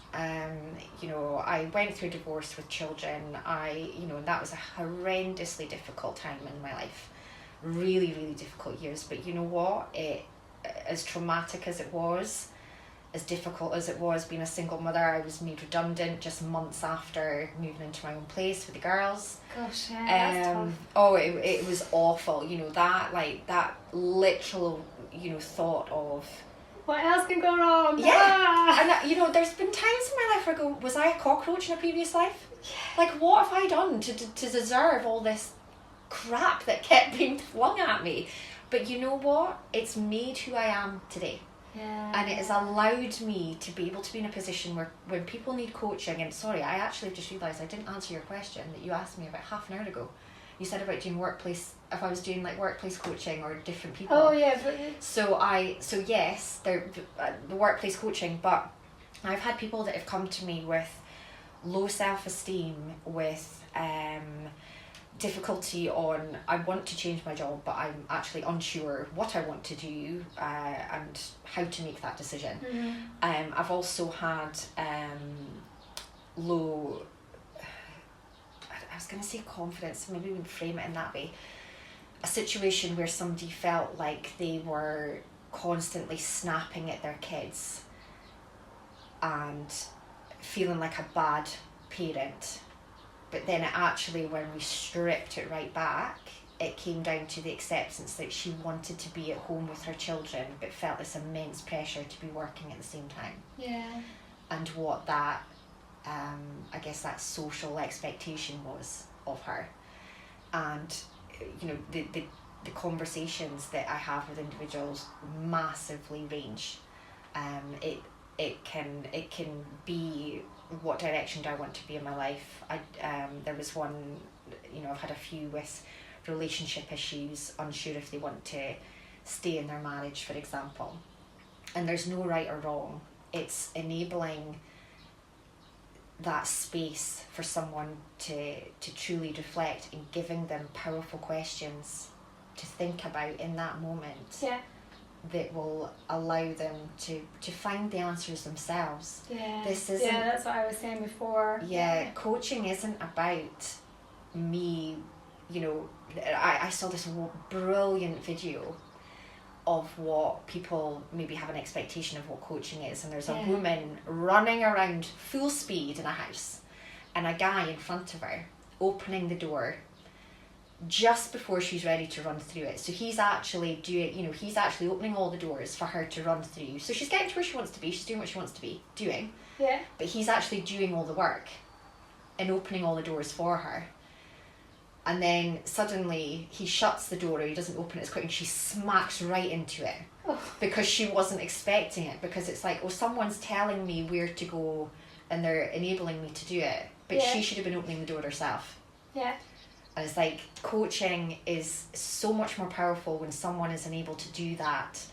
You know, I went through divorce with children. That was a horrendously difficult time in my life. Really, really difficult years. But you know what? As traumatic as it was, as difficult as it was being a single mother, I was made redundant just months after moving into my own place with the girls. Gosh, yeah, that's tough. Oh, it was awful. You know, that literal, you know, thought of, what else can go wrong? yeah. Ah! And you know, there's been times in my life where I go, was I a cockroach in a previous life? Yeah. Like, what have I done to deserve all this crap that kept being flung at me? But you know what? It's made who I am today. Yeah. And it has allowed me to be able to be in a position where when people need coaching, and sorry, I actually just realised I didn't answer your question that you asked me about half an hour ago. You said about doing workplace, if I was doing like workplace coaching or different people. Oh yeah. So yes, the workplace coaching, but I've had people that have come to me with low self-esteem, with difficulty on, I want to change my job, but I'm actually unsure what I want to do and how to make that decision. Mm-hmm. I've also had low, I was going to say confidence, maybe we would frame it in that way. A situation where somebody felt like they were constantly snapping at their kids and feeling like a bad parent. But then it actually, when we stripped it right back, it came down to the acceptance that she wanted to be at home with her children, but felt this immense pressure to be working at the same time. Yeah. And what that, I guess that social expectation was of her. And, you know, the conversations that I have with individuals massively range. It can be, what direction do I want to be in my life? There was one, you know, I've had a few with relationship issues, unsure if they want to stay in their marriage, for example. And there's no right or wrong. It's enabling that space for someone to truly reflect and giving them powerful questions to think about in that moment. Yeah. That will allow them to find the answers themselves. Yeah. This isn't, yeah, that's what I was saying before. Yeah, coaching isn't about me, you know, I saw this brilliant video of what people maybe have an expectation of what coaching is, and there's a woman running around full speed in a house and a guy in front of her opening the door just before she's ready to run through it. So he's actually he's actually opening all the doors for her to run through. So she's getting to where she wants to be, she's doing what she wants to be doing. Yeah. But he's actually doing all the work and opening all the doors for her. And then suddenly he shuts the door, or he doesn't open it as quick, and she smacks right into it. Oh. Because she wasn't expecting it, because it's like, oh, someone's telling me where to go and they're enabling me to do it, but she should have been opening the door herself. Yeah. And it's like, coaching is so much more powerful when someone is unable to do that.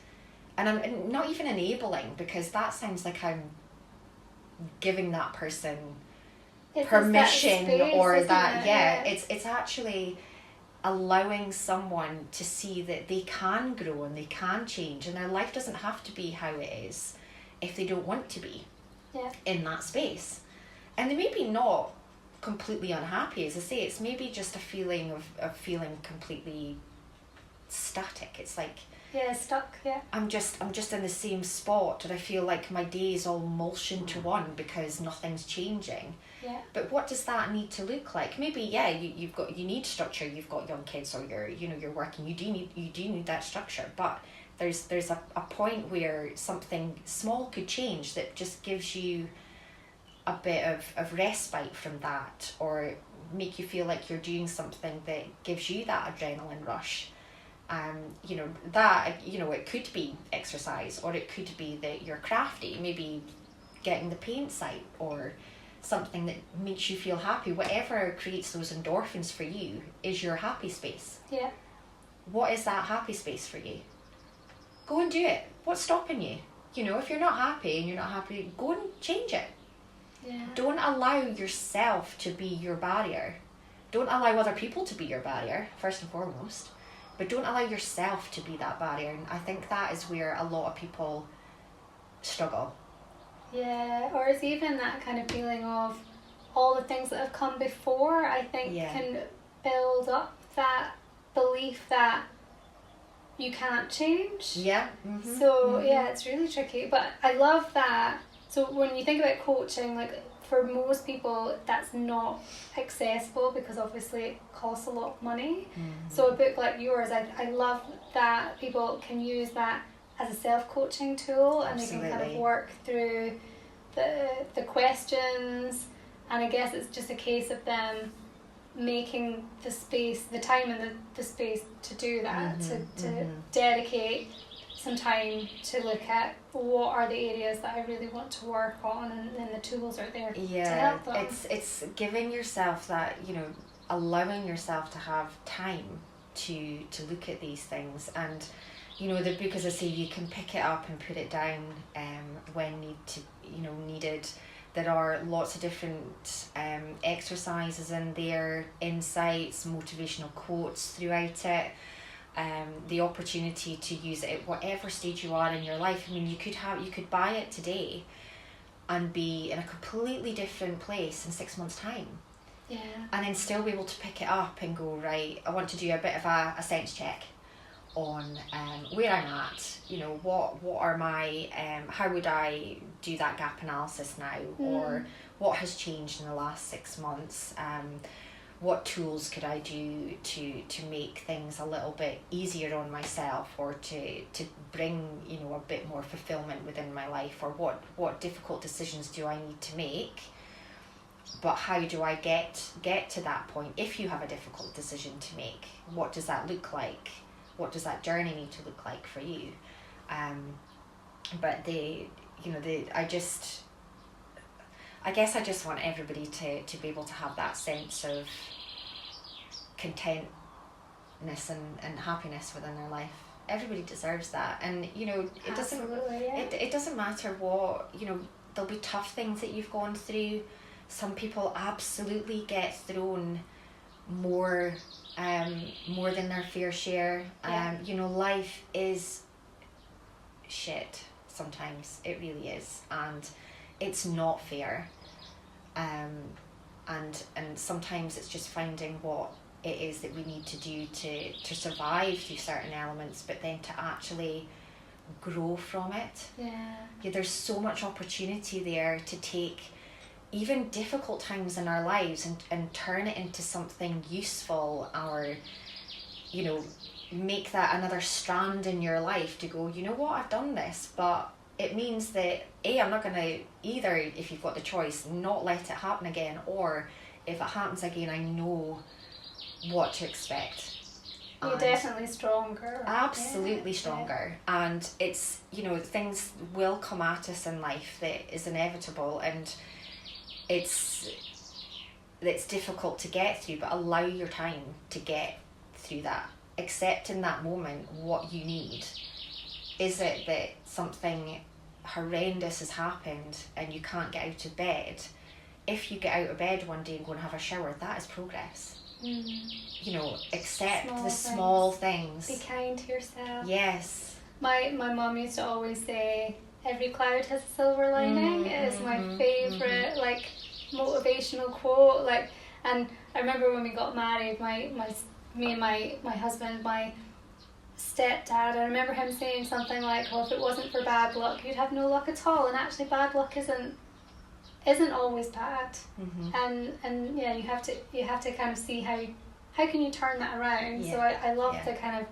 And I'm not even enabling, because that sounds like I'm giving that person permission, that space, or that it's actually allowing someone to see that they can grow and they can change, and their life doesn't have to be how it is if they don't want to be in that space. And they may be not completely unhappy, as I say, it's maybe just a feeling of feeling completely static. It's like, stuck. I'm just in the same spot, and I feel like my day is all mulch into one because nothing's changing. But what does that need to look like? Maybe you need structure. You've got young kids, or you're working. You do need that structure. But there's a point where something small could change that just gives you a bit of respite from that, or make you feel like you're doing something that gives you that adrenaline rush. It could be exercise, or it could be that you're crafty, maybe getting the paint site, or something that makes you feel happy. Whatever creates those endorphins for you is your happy space. what is that happy space for you? Go and do it. What's stopping you? You know, if you're not happy and you're not happy, go and change it. Yeah. Don't allow yourself to be your barrier. Don't allow other people to be your barrier, first and foremost. But don't allow yourself to be that barrier. And I think that is where a lot of people struggle. Yeah, or it's even that kind of feeling of all the things that have come before, I think can build up that belief that you can't change. Yeah. Mm-hmm. So yeah, it's really tricky. But I love that. So when you think about coaching, like for most people that's not accessible because obviously it costs a lot of money. Mm-hmm. So a book like yours, I love that people can use that as a self-coaching tool. Absolutely. And they can kind of work through the questions, and I guess it's just a case of them making the space, the time and the space to do that, to dedicate some time to look at what are the areas that I really want to work on, and then the tools are there to help them. It's giving yourself that, you know, allowing yourself to have time to look at these things. And you know, the book, as I say, you can pick it up and put it down when needed. There are lots of different exercises in there, insights, motivational quotes throughout it. The opportunity to use it at whatever stage you are in your life. I mean, you could buy it today and be in a completely different place in 6 months' time. Yeah. And then still be able to pick it up and go, right, I want to do a bit of a sense check on where I'm at, you know, what are my, how would I do that gap analysis now, or what has changed in the last 6 months, what tools could I do to make things a little bit easier on myself, or to bring, you know, a bit more fulfillment within my life, or what difficult decisions do I need to make, but how do I get to that point? If you have a difficult decision to make, what does that look like? What does that journey need to look like for you? But I guess I just want everybody to be able to have that sense of contentness and happiness within their life. Everybody deserves that. And, you know, it doesn't matter what, you know, there'll be tough things that you've gone through. Some people absolutely get thrown more than their fair share. You know, life is shit sometimes. It really is, and it's not fair. And sometimes it's just finding what it is that we need to do to survive through certain elements, but then to actually grow from it. Yeah, there's so much opportunity there to take even difficult times in our lives and turn it into something useful, or, you know, make that another strand in your life to go, you know what, I've done this, but it means that I'm not going to either, if you've got the choice, not let it happen again, or if it happens again, I know what to expect. You're definitely stronger. Absolutely stronger. And it's, you know, things will come at us in life that is inevitable, and it's difficult to get through, but allow your time to get through that. Accept in that moment what you need. Is it that something horrendous has happened and you can't get out of bed? If you get out of bed one day and go and have a shower, that is progress. You know, accept the small things. Be kind to yourself. Yes. My mum used to always say, every cloud has a silver lining. It is my favourite like motivational quote. Like, and I remember when we got married, me and my husband, my stepdad, I remember him saying something like, oh, if it wasn't for bad luck, you'd have no luck at all. And actually bad luck isn't always bad. And yeah, you have to kind of see how can you turn that around. So I love the kind of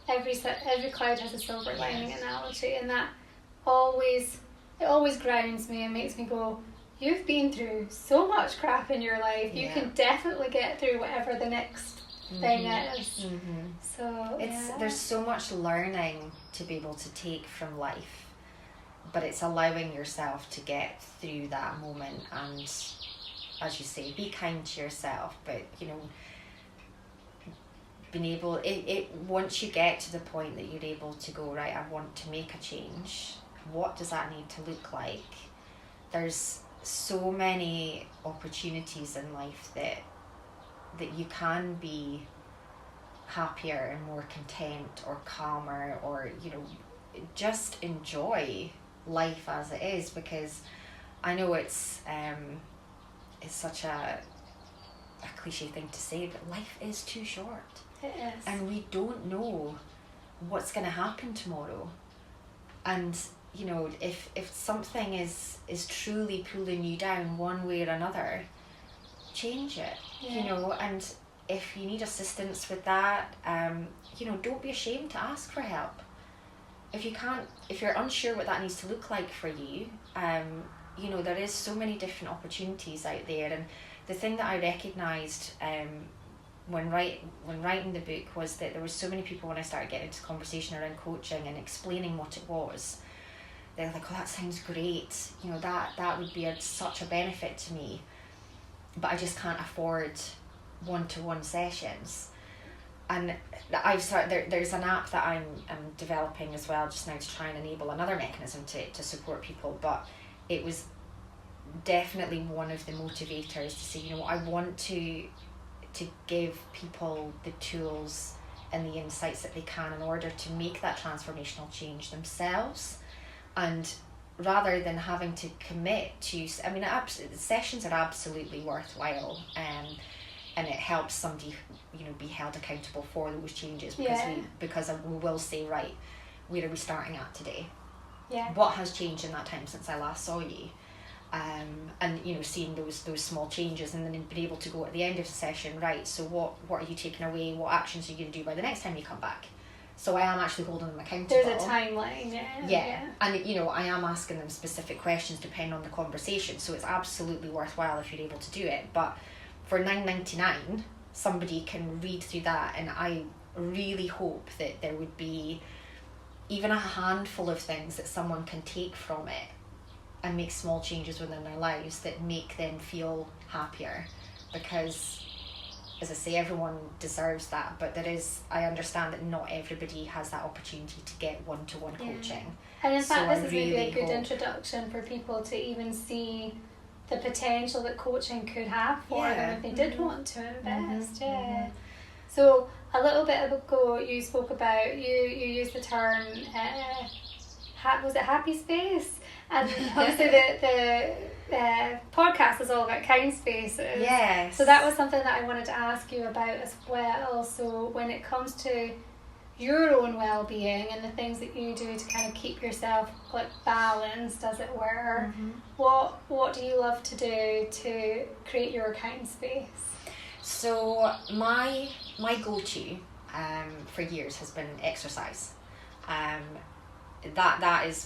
every cloud has a silver lining analogy, and that always grounds me and makes me go, you've been through so much crap in your life, you can definitely get through whatever the next thing is. So there's so much learning to be able to take from life, but it's allowing yourself to get through that moment, and as you say, be kind to yourself, but, you know, being able, it once you get to the point that you're able to go, right, I want to make a change, what does that need to look like? There's so many opportunities in life that you can be happier and more content or calmer, or just enjoy life as it is, because I know it's such a cliche thing to say, but life is too short. It is. And we don't know what's going to happen tomorrow. And if something is truly pulling you down one way or another, change it. And if you need assistance with that, don't be ashamed to ask for help. If you're unsure what that needs to look like for you, there is so many different opportunities out there. And the thing that I recognised when writing the book was that there were so many people, when I started getting into conversation around coaching and explaining what it was, they're like, oh, that sounds great, that would be such a benefit to me, but I just can't afford one-to-one sessions. And I've started, there's an app that I'm developing as well just now to try and enable another mechanism to support people, but it was definitely one of the motivators to say, I want to give people the tools and the insights that they can in order to make that transformational change themselves. And rather than having to commit to, sessions are absolutely worthwhile, and it helps somebody, be held accountable for those changes, because we will say, right, where are we starting at today? Yeah. What has changed in that time since I last saw you? And seeing those small changes, and then being able to go at the end of the session, right, so what are you taking away, what actions are you going to do by the next time you come back? So I am actually holding them accountable. There's a timeline. And I am asking them specific questions depending on the conversation, so it's absolutely worthwhile if you're able to do it. But for $9.99 somebody can read through that, and I really hope that there would be even a handful of things that someone can take from it and make small changes within their lives that make them feel happier, because, as I say, everyone deserves that, but I understand that not everybody has that opportunity to get one-to-one coaching. And in fact, this is maybe a good introduction for people to even see the potential that coaching could have for them if they did want to invest. So a little bit ago you spoke about, you used the term, was it happy space? And obviously the podcast is all about Kindspaces. Yes. So that was something that I wanted to ask you about as well. So when it comes to your own well-being and the things that you do to kind of keep yourself balanced, as it were, what do you love to do to create your Kindspace? So my go-to for years has been exercise. That is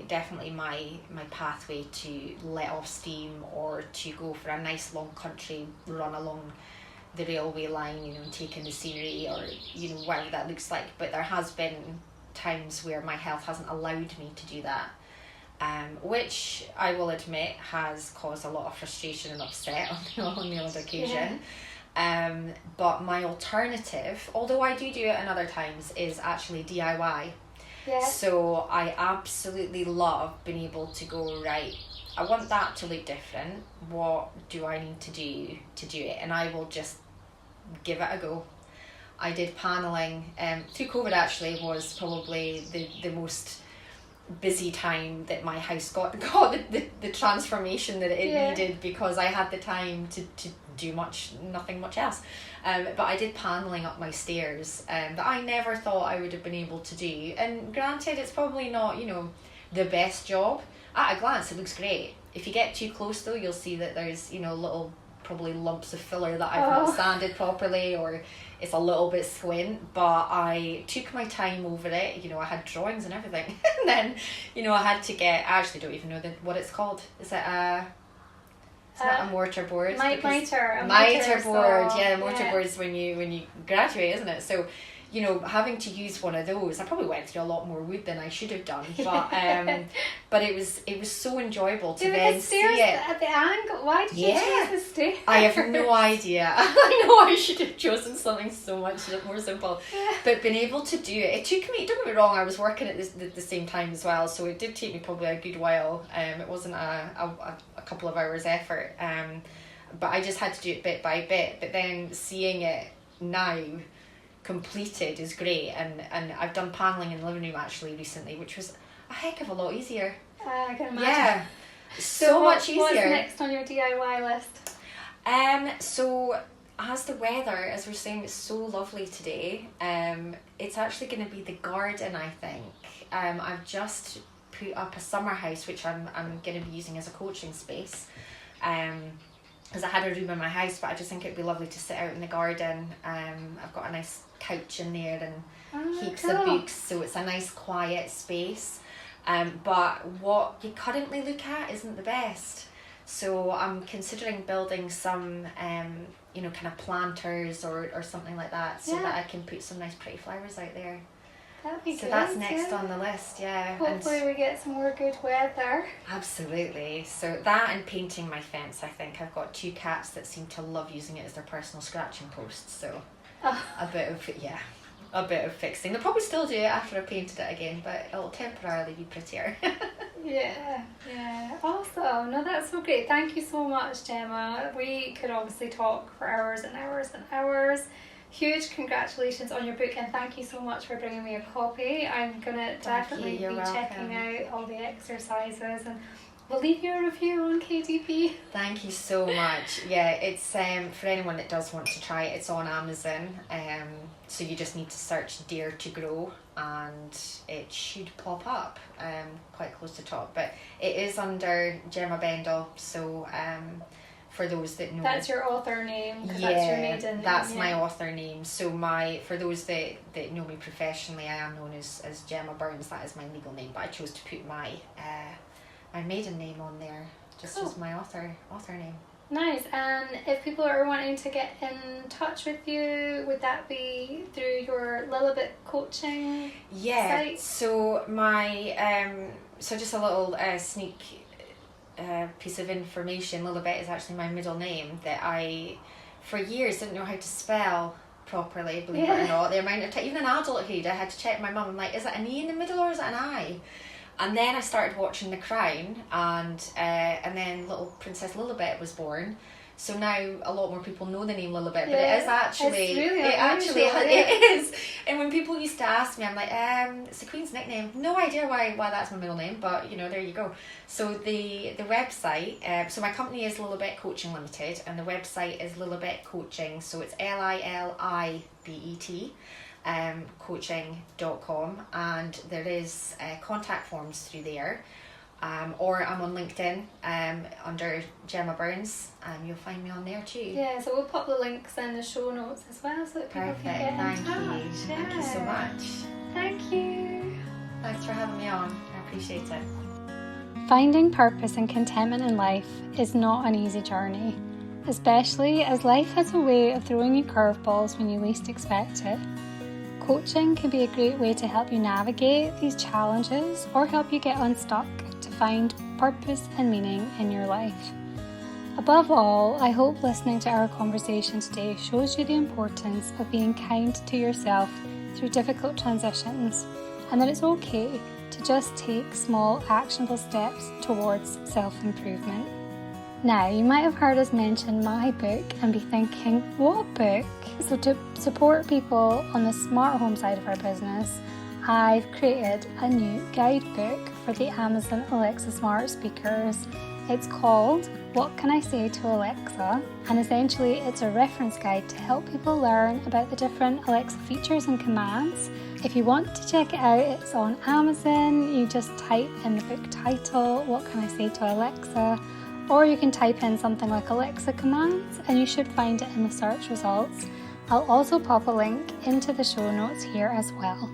definitely my pathway to let off steam, or to go for a nice long country run along the railway line, taking the scenery, or whatever that looks like. But there has been times where my health hasn't allowed me to do that, which I will admit has caused a lot of frustration and upset on the odd occasion. But my alternative, although I do it in other times, is actually DIY. So I absolutely love being able to go, right, I want that to look different, what do I need to do it, and I will just give it a go. I did panelling through COVID. Actually was probably the most busy time that my house got the transformation that it needed, because I had the time to do nothing much else. But I did panelling up my stairs that I never thought I would have been able to do. And granted, it's probably not, the best job. At a glance, it looks great. If you get too close though, you'll see that there's, little probably lumps of filler that I've not sanded properly, or it's a little bit squint, but I took my time over it. I had drawings and everything. And then, I had to I actually don't even know what it's called. Is it it's not a mortar board. Mitre board. Yeah, mortar board is when you graduate, isn't it? So, you know, having to use one of those, I probably went through a lot more wood than I should have done, but it was so enjoyable to then see it at the angle. Why did you choose the stairs? I have no idea. I know I should have chosen something so much more simple, but being able to do it took me, don't get me wrong, I was working at the same time as well, so it did take me probably a good while. It wasn't a couple of hours effort, but I just had to do it bit by bit. But then seeing it now completed is great, and I've done paneling in the living room actually recently, which was a heck of a lot easier. I can imagine. Yeah, so much easier. What's next on your DIY list? So as the weather, as we're saying, it's so lovely today, it's actually going to be the garden, I think. I've just put up a summer house, which I'm going to be using as a coaching space, because I had a room in my house, but I just think it'd be lovely to sit out in the garden. I've got a nice couch in there and heaps of books, so it's a nice quiet space. But what you currently look at isn't the best. So I'm considering building some, you know, kind of planters or something like that, so that I can put some nice pretty flowers out there. That'd be good. So that's next on the list, Hopefully we get some more good weather. Absolutely. So that and painting my fence, I think. I've got 2 cats that seem to love using it as their personal scratching posts, so a bit of fixing. They'll probably still do it after I've painted it again, but it'll temporarily be prettier. Yeah, awesome. No, that's so great. Thank you so much, Gemma. We could obviously talk for hours and hours and hours. Huge congratulations on your book, and thank you so much for bringing me a copy. I'm gonna definitely be checking out all the exercises, and we'll leave you a review on KDP. Thank you so much. Yeah, it's for anyone that does want to try it, it's on Amazon. So you just need to search Dare to Grow and it should pop up quite close to the top. But it is under Gemma Bendel, so for those that know, that's your author name. That's your maiden name. That's my author name. So for those that know me professionally, I am known as Gemma Burns. That is my legal name, but I chose to put my maiden name on there just as my author name. Nice. And if people are wanting to get in touch with you, would that be through your Lilibet coaching site? So my so just a little sneak piece of information. Lilibet is actually my middle name that I for years didn't know how to spell properly, believe it or not. The amount of time, even in adulthood, I had to check my mum. I'm like, is it an E in the middle or is it an I? And then I started watching The Crown, and then little Princess Lilibet was born. So now a lot more people know the name Lilibet, but it is actually, it is. And when people used to ask me, I'm like, it's the Queen's nickname. No idea why that's my middle name, but you know, there you go. So the website, so my company is Lilibet Coaching Limited, and the website is Lilibet Coaching. So it's LILIBET. Coaching.com, and there is contact forms through there, or I'm on LinkedIn under Gemma Burns, and you'll find me on there too. Yeah, so we'll pop the links in the show notes as well, so that people can get in touch. Thank you so much. Thank you. Thanks for having me on. I appreciate it. Finding purpose and contentment in life is not an easy journey, especially as life has a way of throwing you curveballs when you least expect it. Coaching can be a great way to help you navigate these challenges or help you get unstuck to find purpose and meaning in your life. Above all, I hope listening to our conversation today shows you the importance of being kind to yourself through difficult transitions, and that it's okay to just take small actionable steps towards self-improvement. Now, you might have heard us mention my book and be thinking, what book? So to support people on the smart home side of our business, I've created a new guidebook for the Amazon Alexa smart speakers. It's called What Can I Say to Alexa? And essentially it's a reference guide to help people learn about the different Alexa features and commands. If you want to check it out, it's on Amazon. You just type in the book title, What Can I Say to Alexa? Or you can type in something like Alexa commands and you should find it in the search results. I'll also pop a link into the show notes here as well.